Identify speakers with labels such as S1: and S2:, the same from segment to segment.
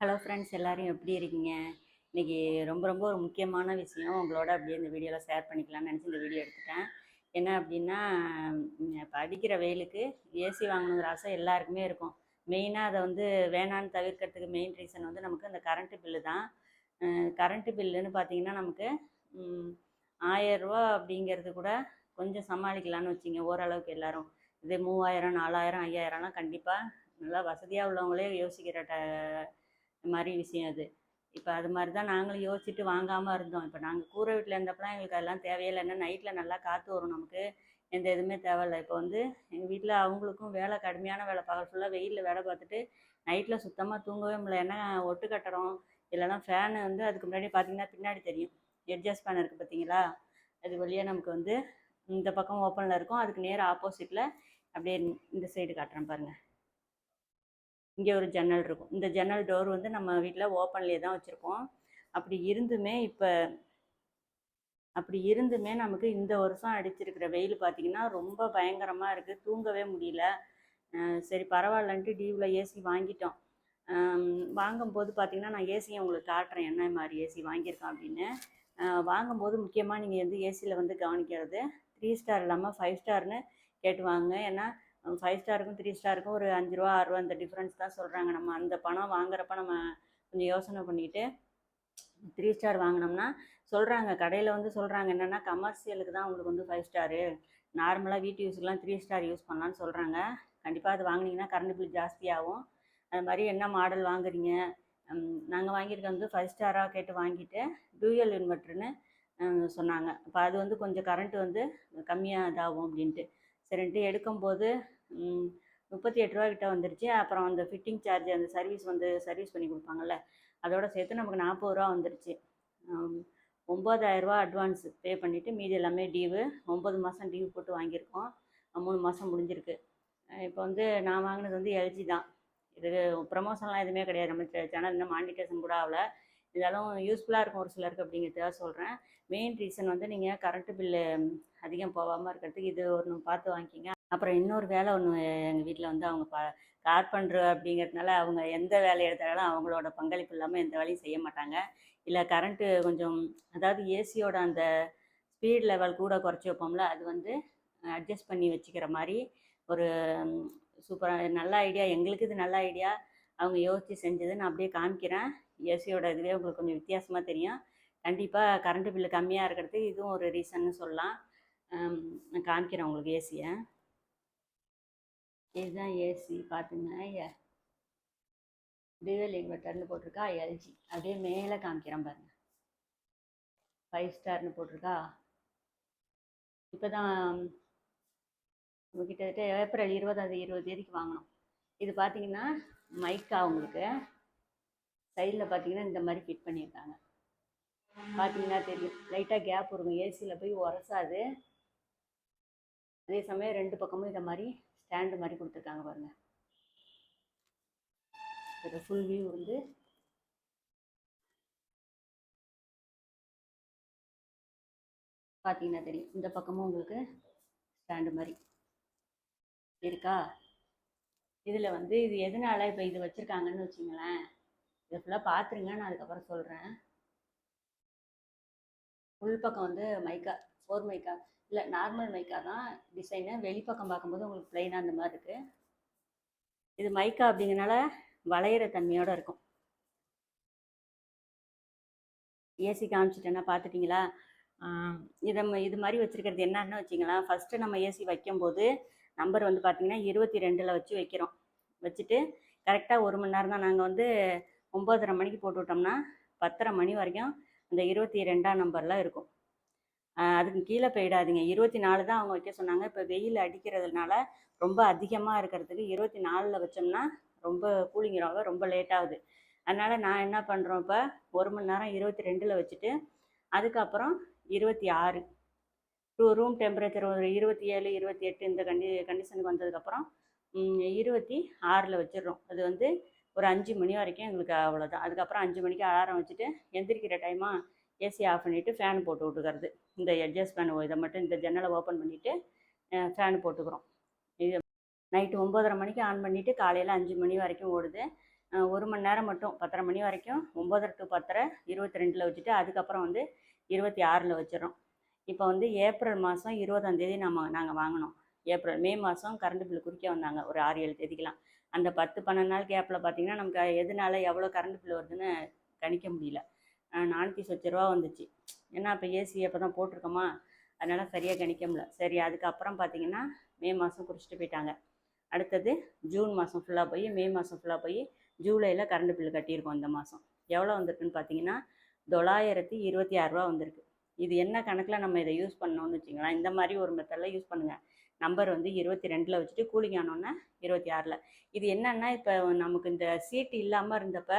S1: Hello friends, எல்லாரும் எப்படி இருக்கீங்க? இன்னைக்கு ரொம்ப ரொம்ப ஒரு முக்கியமான விஷயம் உங்களோட அப்படியே இந்த வீடியோவில் ஷேர் பண்ணிக்கலாம்னு நினச்சி இந்த வீடியோ எடுத்துட்டேன். என்ன அப்படின்னா, இப்போ அடிக்கிற வெயிலுக்கு ஏசி வாங்கணுங்கிற ஆசை எல்லாருக்குமே இருக்கும். மெயினாக அதை வந்து வேணான்னு தவிர்க்கிறதுக்கு மெயின் ரீசன் வந்து நமக்கு இந்த கரண்ட்டு பில்லு தான். கரண்ட்டு பில்லுன்னு பார்த்தீங்கன்னா நமக்கு ம், 1000 ரூபா அப்படிங்கிறது கூட கொஞ்சம் சமாளிக்கலான்னு வச்சிங்க ஓரளவுக்கு எல்லாரும். இது 3000, 4000, 5000லாம் கண்டிப்பாக நல்லா வசதியாக உள்ளவங்களே யோசிக்கிற மாதிரி விஷயம் அது. இப்போ அது மாதிரி தான் நாங்களும் யோசிச்சுட்டு வாங்காமல் இருந்தோம். இப்போ நாங்கள் கூரை வீட்டில் இருந்தப்பலாம் எங்களுக்கு அதெல்லாம் தேவையில்லை. ஏன்னா நைட்டில் நல்லா காற்று வரும் நமக்கு. எந்த இதுவுமே தேவையில்ல. இப்போ வந்து எங்கள் வீட்டில் அவங்களுக்கும் வேலை கடுமையான வேலை, பகல் ஃபுல்லாக வெயிலில் வேலை பார்த்துட்டு நைட்டில் சுத்தமாக தூங்கவே முடியல. ஏன்னா ஒட்டு கட்டடம் இல்லைன்னா ஃபேனு வந்து அதுக்கு முன்னாடி பார்த்தீங்கன்னா பின்னாடி தெரியும். எட்ஜஸ்ட் ஃபேன் இருக்குது பார்த்தீங்களா? அது வழியாக நமக்கு வந்து இந்த பக்கம் ஓப்பனில் இருக்கும். அதுக்கு நேராக ஆப்போசிட்டில் அப்படியே இந்த சைடு காட்டுறேன் பாருங்கள். இங்கே ஒரு ஜன்னல் இருக்கும். இந்த ஜன்னல் டோர் வந்து நம்ம வீட்டில் ஓப்பன்லேயே தான் வச்சுருப்போம். அப்படி இருந்துமே நமக்கு இந்த வருஷம் அடிச்சிருக்கிற வெயில் பார்த்திங்கன்னா ரொம்ப பயங்கரமாக இருக்குது. தூங்கவே முடியல. சரி பரவாயில்லன்ட்டு டிவியில் ஏசி வாங்கிட்டோம். வாங்கும்போது பார்த்திங்கன்னா நான் ஏசியை உங்களுக்கு காட்டுறேன் என்ன மாதிரி ஏசி வாங்கியிருக்கோம் அப்படின்னு. வாங்கும்போது முக்கியமாக நீங்கள் வந்து ஏசியில் வந்து கவனிக்கிறது 3 ஸ்டார் இல்லாமல் 5 ஸ்டார்னு கேட்டு வாங்குங்க. ஏன்னா 5 ஸ்டாருக்கும் 3 ஸ்டாருக்கும் ஒரு 5 ரூபா 6 ரூபா இந்த டிஃப்ரென்ஸ் தான் சொல்கிறாங்க. நம்ம அந்த பணம் வாங்குறப்ப நம்ம கொஞ்சம் யோசனை பண்ணிவிட்டு 3 ஸ்டார் வாங்கினோம்னா சொல்கிறாங்க, கடையில் வந்து சொல்கிறாங்க என்னென்னா கமர்ஷியலுக்கு தான் உங்களுக்கு வந்து 5 ஸ்டாரு, நார்மலாக வீட்டு யூஸுக்கெலாம் 3 ஸ்டார் யூஸ் பண்ணலான்னு சொல்கிறாங்க. கண்டிப்பாக அது வாங்கினீங்கன்னா கரண்ட் பில் ஜாஸ்தியாகும். அது மாதிரி என்ன மாடல் வாங்குறீங்க? நாங்கள் வாங்கியிருக்க வந்து 5 ஸ்டாராக கேட்டு வாங்கிட்டு டூயல் இன்வெர்ட்ருன்னு சொன்னாங்க. அப்போ அது வந்து கொஞ்சம் கரண்ட்டு வந்து கம்மியாக இதாகும் அப்படின்ட்டு சரின்ட்டு எடுக்கும்போது 38 ரூபா கிட்ட வந்துருச்சு. அப்புறம் அந்த ஃபிட்டிங் சார்ஜ் அந்த சர்வீஸ் பண்ணி கொடுப்பாங்கள்ல, அதோடு சேர்த்து நமக்கு 40 ரூபா வந்துருச்சு. 9000 ரூபா அட்வான்ஸ் பே பண்ணிவிட்டு மீதி எல்லாமே டியூவு 9 மாதம் டியூ போட்டு வாங்கியிருக்கோம். 3 மாதம் முடிஞ்சிருக்கு. இப்போ வந்து நான் வாங்கினது வந்து எல்ஜி தான். இது ப்ரமோஷன்லாம் எதுவுமே கிடையாது. நம்ம சேனல் இன்னும் மானிட்டேஷன் கூட ஆகலை. இருந்தாலும் யூஸ்ஃபுல்லாக இருக்கும் ஒரு சிலருக்கு அப்படிங்கிறதுக்காக சொல்கிறேன். மெயின் ரீசன் வந்து நீங்கள் கரண்ட்டு பில்லு அதிகம் போகாமல் இருக்கிறதுக்கு இது ஒன்று பார்த்து வாங்கிக்கிங்க. அப்புறம் இன்னொரு வேலை ஒன்று எங்கள் வீட்டில் வந்து அவங்க கார்பெண்டர் அப்படிங்கிறதுனால அவங்க எந்த வேலை எடுத்தாலும் அவங்களோட பங்களிப்பு இல்லாமல் எந்த வேலையும் செய்ய மாட்டாங்க. இல்லை கரண்ட்டு கொஞ்சம், அதாவது ஏசியோட அந்த ஸ்பீட் லெவல் கூட குறைச்சி வைப்போம்ல, அது வந்து அட்ஜஸ்ட் பண்ணி வச்சுக்கிற மாதிரி ஒரு சூப்பராக நல்ல ஐடியா. எங்களுக்கு இது நல்ல ஐடியா. அவங்க யோசித்து செஞ்சது நான் அப்படியே காமிக்கிறேன். ஏசியோட இதுவே உங்களுக்கு கொஞ்சம் வித்தியாசமாக தெரியும். கண்டிப்பாக கரண்ட்டு பில்லு கம்மியாக இருக்கிறதுக்கு இதுவும் ஒரு ரீசன்னு சொல்லலாம். நான் காமிக்கிறேன் உங்களுக்கு ஏசியை. இதுதான் ஏசி பார்த்துங்க. டியூவல் இன்வெர்ட்டர்னு போட்டிருக்கா எல்ஜி. அப்படியே மேலே காமிக்கிறேன் பாருங்கள், 5 ஸ்டார்னு போட்டிருக்கா. இப்போ தான் கிட்டத்தட்ட ஏப்ரல் 20 வாங்கினோம். இது பார்த்தீங்கன்னா மைக்கா உங்களுக்கு சைடில் பார்த்தீங்கன்னா இந்த மாதிரி ஃபிட் பண்ணியிருக்காங்க. பார்த்தீங்கன்னா தெரியும், லைட்டாக கேப் இருக்கும், ஏசியில் போய் உரசாது. அதே சமயம் 2 பக்கமும் இதை மாதிரி ஸ்டாண்டு மாதிரி கொடுத்துருக்காங்க பாருங்கள். இதோட ஃபுல் வியூ வந்து பார்த்தீங்கன்னா தெரியும். இந்த பக்கமும் உங்களுக்கு ஸ்டாண்டு மாதிரி இருக்கா. இதில் வந்து இது எதனால இப்போ இது வச்சுருக்காங்கன்னு வச்சுங்களேன். இதை ஃபுல்லாக பார்த்துருங்க, நான் அதுக்கப்புறம் சொல்கிறேன். உள் பக்கம் வந்து மைக்கா 4 மைக்கா இல்லை, நார்மல் மைக்கா தான் டிசைனு. வெளிப்பக்கம் பார்க்கும்போது உங்களுக்கு ப்ளைனாக அந்த மாதிரி இருக்குது. இது மைக்கா அப்படிங்கிறனால வளையிற தன்மையோடு இருக்கும். ஏசி காமிச்சிட்டேன்னா பார்த்துட்டிங்களா. இது மாதிரி வச்சுருக்கிறது என்னன்னு வச்சிங்களா. ஃபஸ்ட்டு நம்ம ஏசி வைக்கும்போது நம்பர் வந்து பார்த்திங்கன்னா 22ல் வச்சு வைக்கிறோம். வச்சுட்டு கரெக்டாக 1 மணி நேரம் தான். நாங்கள் வந்து 9:30 மணிக்கு போட்டு விட்டோம்னா 10:30 மணி வரைக்கும் அந்த 22ஆம் நம்பர்லாம் இருக்கும். அதுக்கு கீழே போயிடாதீங்க. 24 தான் அவங்க வைக்க சொன்னாங்க. இப்போ வெயில் அடிக்கிறதுனால ரொம்ப அதிகமாக இருக்கிறதுக்கு 24ல் வச்சோம்னா ரொம்ப கூலிங்கிறவங்க ரொம்ப லேட் ஆகுது. அதனால் நான் என்ன பண்ணுறோம், இப்போ 1 மணி நேரம் 22ல் வச்சுட்டு அதுக்கப்புறம் 26 ரூம் டெம்பரேச்சர் ஒரு 27, 28 இந்த கண்டிஷனுக்கு வந்ததுக்கப்புறம் 26ல் வச்சிடுறோம். அது வந்து ஒரு 5 மணி வரைக்கும் எங்களுக்கு அவ்வளோதான். அதுக்கப்புறம் 5 மணிக்கு அலாரம் வச்சுட்டு எந்திரிக்கிற டைமாக ஏசி ஆஃப் பண்ணிவிட்டு ஃபேன் போட்டு விட்டுக்கிறது. இந்த எட்ஜஸ்ட் ஃபேன் இதை மட்டும் இந்த ஜன்னலை ஓப்பன் பண்ணிவிட்டு ஃபேன் போட்டுக்கிறோம். இது நைட்டு 9:30 மணிக்கு ஆன் பண்ணிவிட்டு காலையில் 5 மணி வரைக்கும் ஓடுது. 1 மணி நேரம் மட்டும் 10:30 மணி வரைக்கும் 9:30 to 10:30 22ல் வச்சுட்டு அதுக்கப்புறம் வந்து 26ல் வச்சிடறோம். இப்போ வந்து ஏப்ரல் மாதம் 20ஆம் தேதி நாங்கள் வாங்கினோம். மே மாதம் கரண்ட் பில்லு குறிக்க வந்தாங்க ஒரு 6-7 தேதிக்கெலாம். அந்த 10-12 நாள் கேப்பில் பார்த்தீங்கன்னா நமக்கு எதனால எவ்வளோ கரண்ட் பில்லு வருதுன்னு கணிக்க முடியல. 400 சொச்ச ரூபா வந்துச்சு. ஏன்னா இப்போ ஏசி அப்போ தான் போட்டிருக்கோமா, அதனால் சரியாக கணிக்க முடியல. சரி, அதுக்கப்புறம் பார்த்தீங்கன்னா மே மாதம் குறிச்சிட்டு போயிட்டாங்க. அடுத்தது ஜூன் மாதம் ஃபுல்லாக போய் மே மாதம் ஃபுல்லாக போய் ஜூலையில் கரண்ட் பில்லு கட்டியிருக்கோம். இந்த மாதம் எவ்வளோ வந்திருக்குன்னு பார்த்தீங்கன்னா 926 ரூபா வந்திருக்கு. இது என்ன கணக்கில் நம்ம இதை யூஸ் பண்ணோம்னு வச்சுங்களேன், இந்த மாதிரி ஒரு மெத்தடில் யூஸ் பண்ணுங்கள். நம்பர் வந்து 22ல் வச்சுட்டு கூலிங் ஆனோன்னே 26ல். இது என்னன்னா இப்போ நமக்கு இந்த சீட்டு இல்லாமல் இருந்தப்போ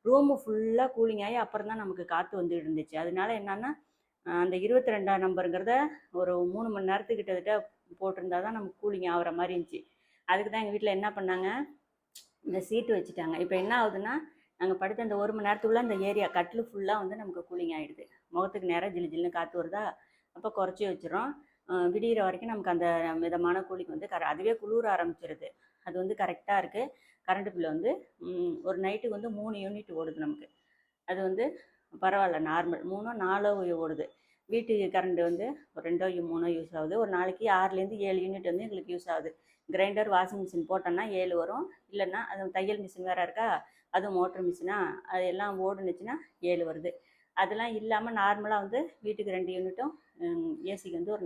S1: ரூமு ஃபுல்லாக கூலிங் ஆகி அப்புறம் தான் நமக்கு காற்று வந்துட்டு இருந்துச்சு. அதனால என்னன்னா அந்த 22ஆம் நம்பருங்கிறத ஒரு 3 மணி நேரத்துக்கு கிட்டத்தட்ட போட்டிருந்தா தான் நமக்கு கூலிங் ஆகிற மாதிரி இருந்துச்சு. அதுக்கு தான் எங்கள் வீட்டில் என்ன பண்ணாங்க, இந்த சீட்டு வச்சுட்டாங்க. இப்போ என்ன ஆகுதுன்னா நாங்கள் படுத்த அந்த 1 மணி நேரத்துக்குள்ளே அந்த ஏரியா கட்டில் ஃபுல்லாக வந்து நமக்கு கூலிங் ஆகிடுது. முகத்துக்கு நேராக ஜில்லு ஜில்லுன்னு காற்று வருதா, அப்போ குறைச்சி வச்சிடறோம். விடிகிற வரைக்கும் நமக்கு அந்த மிதமான கூலிங் வந்து அதுவே குளிர ஆரம்பிச்சிருது. அது வந்து கரெக்டாக இருக்குது. கரண்ட் பில்லு வந்து ஒரு நைட்டுக்கு வந்து 3 யூனிட் ஓடுது நமக்கு. அது வந்து பரவாயில்ல, நார்மல் 3-4 ஓடுது. வீட்டு கரண்ட் வந்து ஒரு 2-3 யூஸ் ஆகுது. ஒரு நாளைக்கு 6லேருந்து 7 யூனிட் வந்து எங்களுக்கு யூஸ் ஆகுது. கிரைண்டர், வாஷிங் மிஷின் போட்டோன்னா 7 வரும். இல்லைன்னா அது தையல் மிஷின் வேறு இருக்கா, அது மோட்ரு மிஷினா, அது எல்லாம் ஓடுனுச்சுன்னா 7 வருது. அதெல்லாம் இல்லாமல் நார்மலாக வந்து வீட்டுக்கு 2 யூனிட்டும் ஏசிக்கு வந்து ஒரு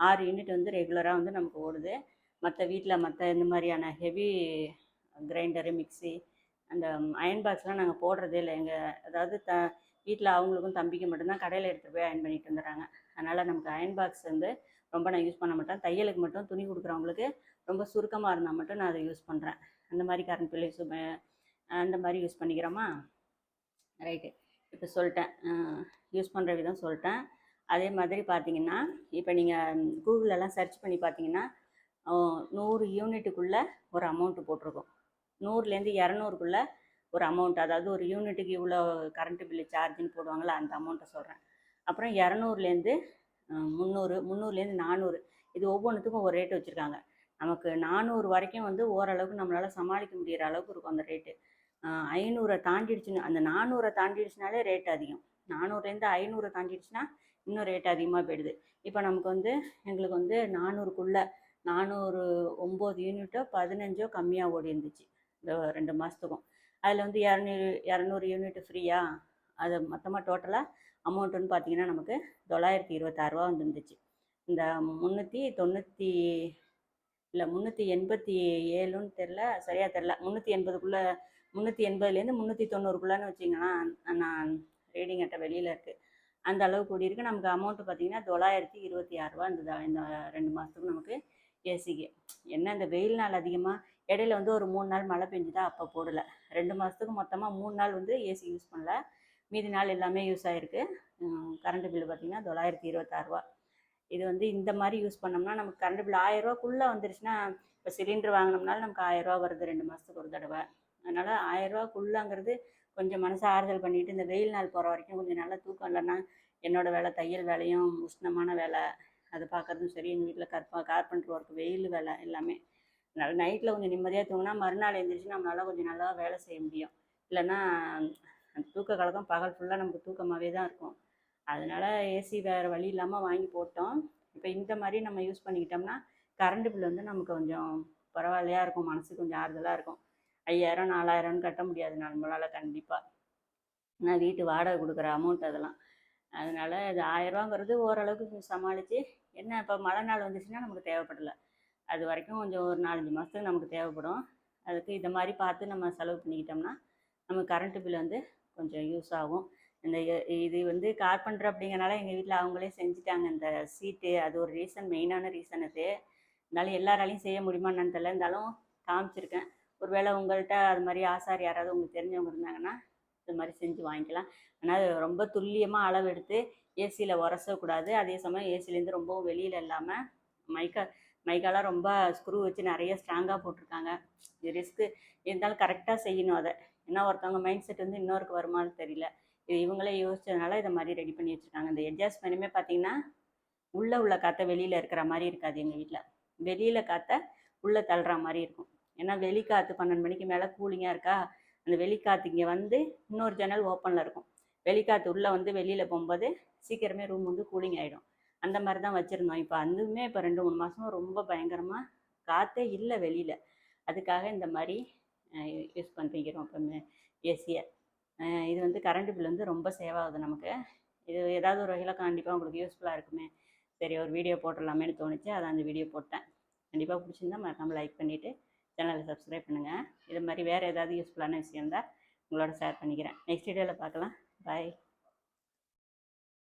S1: 6 யூனிட் வந்து ரெகுலராக வந்து நமக்கு ஓடுது. மற்ற வீட்டில் இந்த மாதிரியான ஹெவி கிரைண்டரு, மிக்சி, அந்த அயன் பாக்ஸ்லாம் நாங்கள் போடுறதே இல்லை. அதாவது வீட்டில் அவங்களுக்கும் தம்பிக்கு மட்டும்தான் கடையில் எடுத்துகிட்டு போய் அயன் பண்ணிட்டு வந்துடுறாங்க. அதனால் நமக்கு அயன் பாக்ஸ் வந்து ரொம்ப நான் யூஸ் பண்ண மாட்டேன். தையலுக்கு மட்டும் துணி கொடுக்குறவங்களுக்கு ரொம்ப சுருக்கமாக இருந்தால் மட்டும் நான் அதை யூஸ் பண்ணுறேன். அந்த மாதிரி கரண்ட் பில்லு அந்த மாதிரி யூஸ் பண்ணிக்கிறோமா. ரைட்டு, இப்போ சொல்லிட்டேன், யூஸ் பண்ணுற விதம் சொல்லிட்டேன். அதே மாதிரி பார்த்தீங்கன்னா இப்போ நீங்கள் கூகுளெல்லாம் சர்ச் பண்ணி பார்த்தீங்கன்னா 100 யூனிட்டுக்குள்ளே ஒரு அமௌண்ட்டு போட்டிருக்கோம். 100லேருந்து 200க்குள்ளே ஒரு அமௌண்ட், அதாவது ஒரு யூனிட்டுக்கு இவ்வளோ கரண்ட்டு பில்லு சார்ஜுன்னு போடுவாங்களா, அந்த அமௌண்ட்டை சொல்கிறேன். அப்புறம் 200லேருந்து 300, 300லேருந்து 400, இது ஒவ்வொன்றுத்துக்கும் ஒரு ரேட்டு வச்சுருக்காங்க. நமக்கு 400 வரைக்கும் வந்து ஓரளவுக்கு நம்மளால் சமாளிக்க முடிகிற அளவுக்கு இருக்கும் அந்த ரேட்டு. 500 தாண்டிடுச்சுன்னு, அந்த 400 தாண்டிடுச்சுனாலே ரேட் அதிகம். 400லேருந்து 500 தாண்டிடுச்சுன்னா இன்னும் ரேட் அதிகமாக போயிடுது. இப்போ நமக்கு வந்து எங்களுக்கு வந்து 400க்குள்ளே 409 யூனிட்டோ 15 கம்மியாக ஓடி இருந்துச்சு இந்த 2 மாதத்துக்கும். அதில் வந்து 200 யூனிட் ஃப்ரீயா, அது மொத்தமாக டோட்டலாக அமௌண்ட்டுன்னு பார்த்தீங்கன்னா நமக்கு 926 ரூபா வந்துருந்துச்சு. இந்த 390 இல்லை 387ன்னு தெரில, சரியாக தெரில, 380க்குள்ளே 380லேருந்து 390க்குள்ளேன்னு வச்சிங்களேன். நான் ரீடிங் அட்டை வெளியில் இருக்குது, அந்த அளவுக்கு கூடியிருக்கு. நமக்கு அமௌண்ட்டு பார்த்தீங்கன்னா 926 ரூபா இந்த 2 மாதத்துக்கு நமக்கு ஏசிக்கு. என்ன இந்த வெயில் நாள் அதிகமாக, இடையில வந்து ஒரு 3 நாள் மழை பெஞ்சுதா, அப்போ போடலை. 2 மாதத்துக்கு மொத்தமாக 3 நாள் வந்து ஏசி யூஸ் பண்ணல, மீதி நாள் எல்லாமே யூஸ் ஆகிருக்கு. கரண்ட் பில்லு பார்த்திங்கன்னா 926 ரூபா. இது வந்து இந்த மாதிரி யூஸ் பண்ணோம்னா நமக்கு கரண்ட் பில் 1000 ரூபாக்குள்ளே வந்துருச்சுன்னா, இப்போ சிலிண்டர் வாங்கினோம்னாலும் நமக்கு 1000 ரூபா வருது 2 மாதத்துக்கு ஒரு தடவை. அதனால் 1000 ரூபாக்குள்ளங்கிறது கொஞ்சம் மனசை ஆறுதல் பண்ணிவிட்டு, இந்த வெயில் நாள் போகிற வரைக்கும் கொஞ்சம் நல்லா தூக்கம் இல்லைன்னா என்னோடய வேலை தையல் வேலையும் உஷ்ணமான வேலை, அதை பார்க்குறதும் சரி, எங்கள் வீட்டில் கார்பெண்டர் ஒர்க், வெயில் வேலை எல்லாமே. அதனால் நைட்டில் கொஞ்சம் நிம்மதியாக தூங்கினா மறுநாள் எழுந்திரிச்சு நம்மளால் கொஞ்சம் நல்லா வேலை செய்ய முடியும். இல்லைன்னா தூக்க கலக்கம் பகல் ஃபுல்லாக நமக்கு தூக்கமாகவே தான் இருக்கும். அதனால் ஏசி வேறு வழி இல்லாமல் வாங்கி போட்டோம். இப்போ இந்த மாதிரி நம்ம யூஸ் பண்ணிக்கிட்டோம்னா கரண்ட் பில் வந்து நமக்கு கொஞ்சம் பரவாயில்லையா இருக்கும், மனசுக்கு கொஞ்சம் ஆறுதலாக இருக்கும். 5000 4000ன்னு கட்ட முடியாது நம்மளால் கண்டிப்பாக. ஆனால் வீட்டு வாடகை கொடுக்குற அமௌண்ட் அதெல்லாம். அதனால் இது 1000 ரூபாங்கிறது ஓரளவுக்கு சமாளித்து, என்ன இப்போ மழை நாள் வந்துச்சுன்னா நமக்கு தேவைப்படலை, அது வரைக்கும் கொஞ்சம் ஒரு 4-5 மாதத்துக்கு நமக்கு தேவைப்படும். அதுக்கு இதை மாதிரி பார்த்து நம்ம செலவு பண்ணிக்கிட்டோம்னா நமக்கு கரண்ட்டு பில் வந்து கொஞ்சம் யூஸ் ஆகும். இந்த இது வந்து கார்பெண்டர் அப்படிங்கிறனால எங்கள் வீட்டில் அவங்களே செஞ்சுட்டாங்க இந்த சீட்டு. அது ஒரு ரீசன், மெயினான ரீசன் அது. இருந்தாலும் எல்லாராலையும் செய்ய முடியுமா என்னன்னு தெரியல, இருந்தாலும் காமிச்சிருக்கேன். ஒருவேளை உங்கள்கிட்ட அது மாதிரி ஆசாரி யாராவது உங்களுக்கு தெரிஞ்சவங்க இருந்தாங்கன்னா இது மாதிரி செஞ்சு வாங்கிக்கலாம். ஆனால் ரொம்ப துல்லியமாக அளவு எடுத்து ஏசியில் உரசக்கூடாது. அதே சமயம் ஏசிலேருந்து ரொம்பவும் வெளியில் இல்லாமல் மைக்காலாம் ரொம்ப ஸ்க்ரூ வச்சு நிறைய ஸ்ட்ராங்காக போட்டிருக்காங்க. இது ரிஸ்க்கு இருந்தாலும் கரெக்டாக செய்யணும் அதை. ஏன்னா ஒருத்தவங்க மைண்ட் செட் வந்து இன்னொருக்கு வருமானு தெரியல. இது இவங்களே யோசிச்சதுனால இதை மாதிரி ரெடி பண்ணி வச்சுருக்காங்க. இந்த எட்ஜஸ்ட்மெண்ட்டுமே பார்த்தீங்கன்னா உள்ள காற்றை வெளியில் இருக்கிற மாதிரி இருக்காது. எங்கள் வீட்டில் வெளியில் காற்றை உள்ளே தள்ளுற மாதிரி இருக்கும். ஏன்னா வெளி காற்று 12 மணிக்கு மேலே கூலிங்காக இருக்கா, அந்த வெளிக்காற்று இங்கே வந்து இன்னொரு ஜன்னல் ஓப்பனில் இருக்கும். வெளிக்காற்று உள்ளே வந்து வெளியில் போகும்போது சீக்கிரமே ரூம் வந்து கூலிங் ஆகிடும். அந்த மாதிரி தான் வச்சுருந்தோம். இப்போ அதுவுமே இப்போ 2-3 மாதமாக ரொம்ப பயங்கரமாக காற்றே இல்லை வெளியில். அதுக்காக இந்த மாதிரி யூஸ் பண்ணிக்கிறோம் இப்போ ஏசியை. இது வந்து கரண்ட் பில் வந்து ரொம்ப சேவ் ஆகுது நமக்கு. இது ஏதாவது ஒரு வகையில் கண்டிப்பாக உங்களுக்கு யூஸ்ஃபுல்லாக இருக்குமே, சரி ஒரு வீடியோ போட்டுடலாமேன்னு தோணுச்சு, அதான் அந்த வீடியோ போட்டேன். கண்டிப்பாக பிடிச்சிருந்தா மறக்காமல் லைக் பண்ணிவிட்டு சேனலை சப்ஸ்கிரைப் பண்ணுங்கள். இது மாதிரி வேறு ஏதாவது யூஸ்ஃபுல்லான விஷயம் இருந்தால் உங்களோட ஷேர் பண்ணிக்கிறேன். நெக்ஸ்ட் வீடியோவில் பார்க்கலாம். பாய்.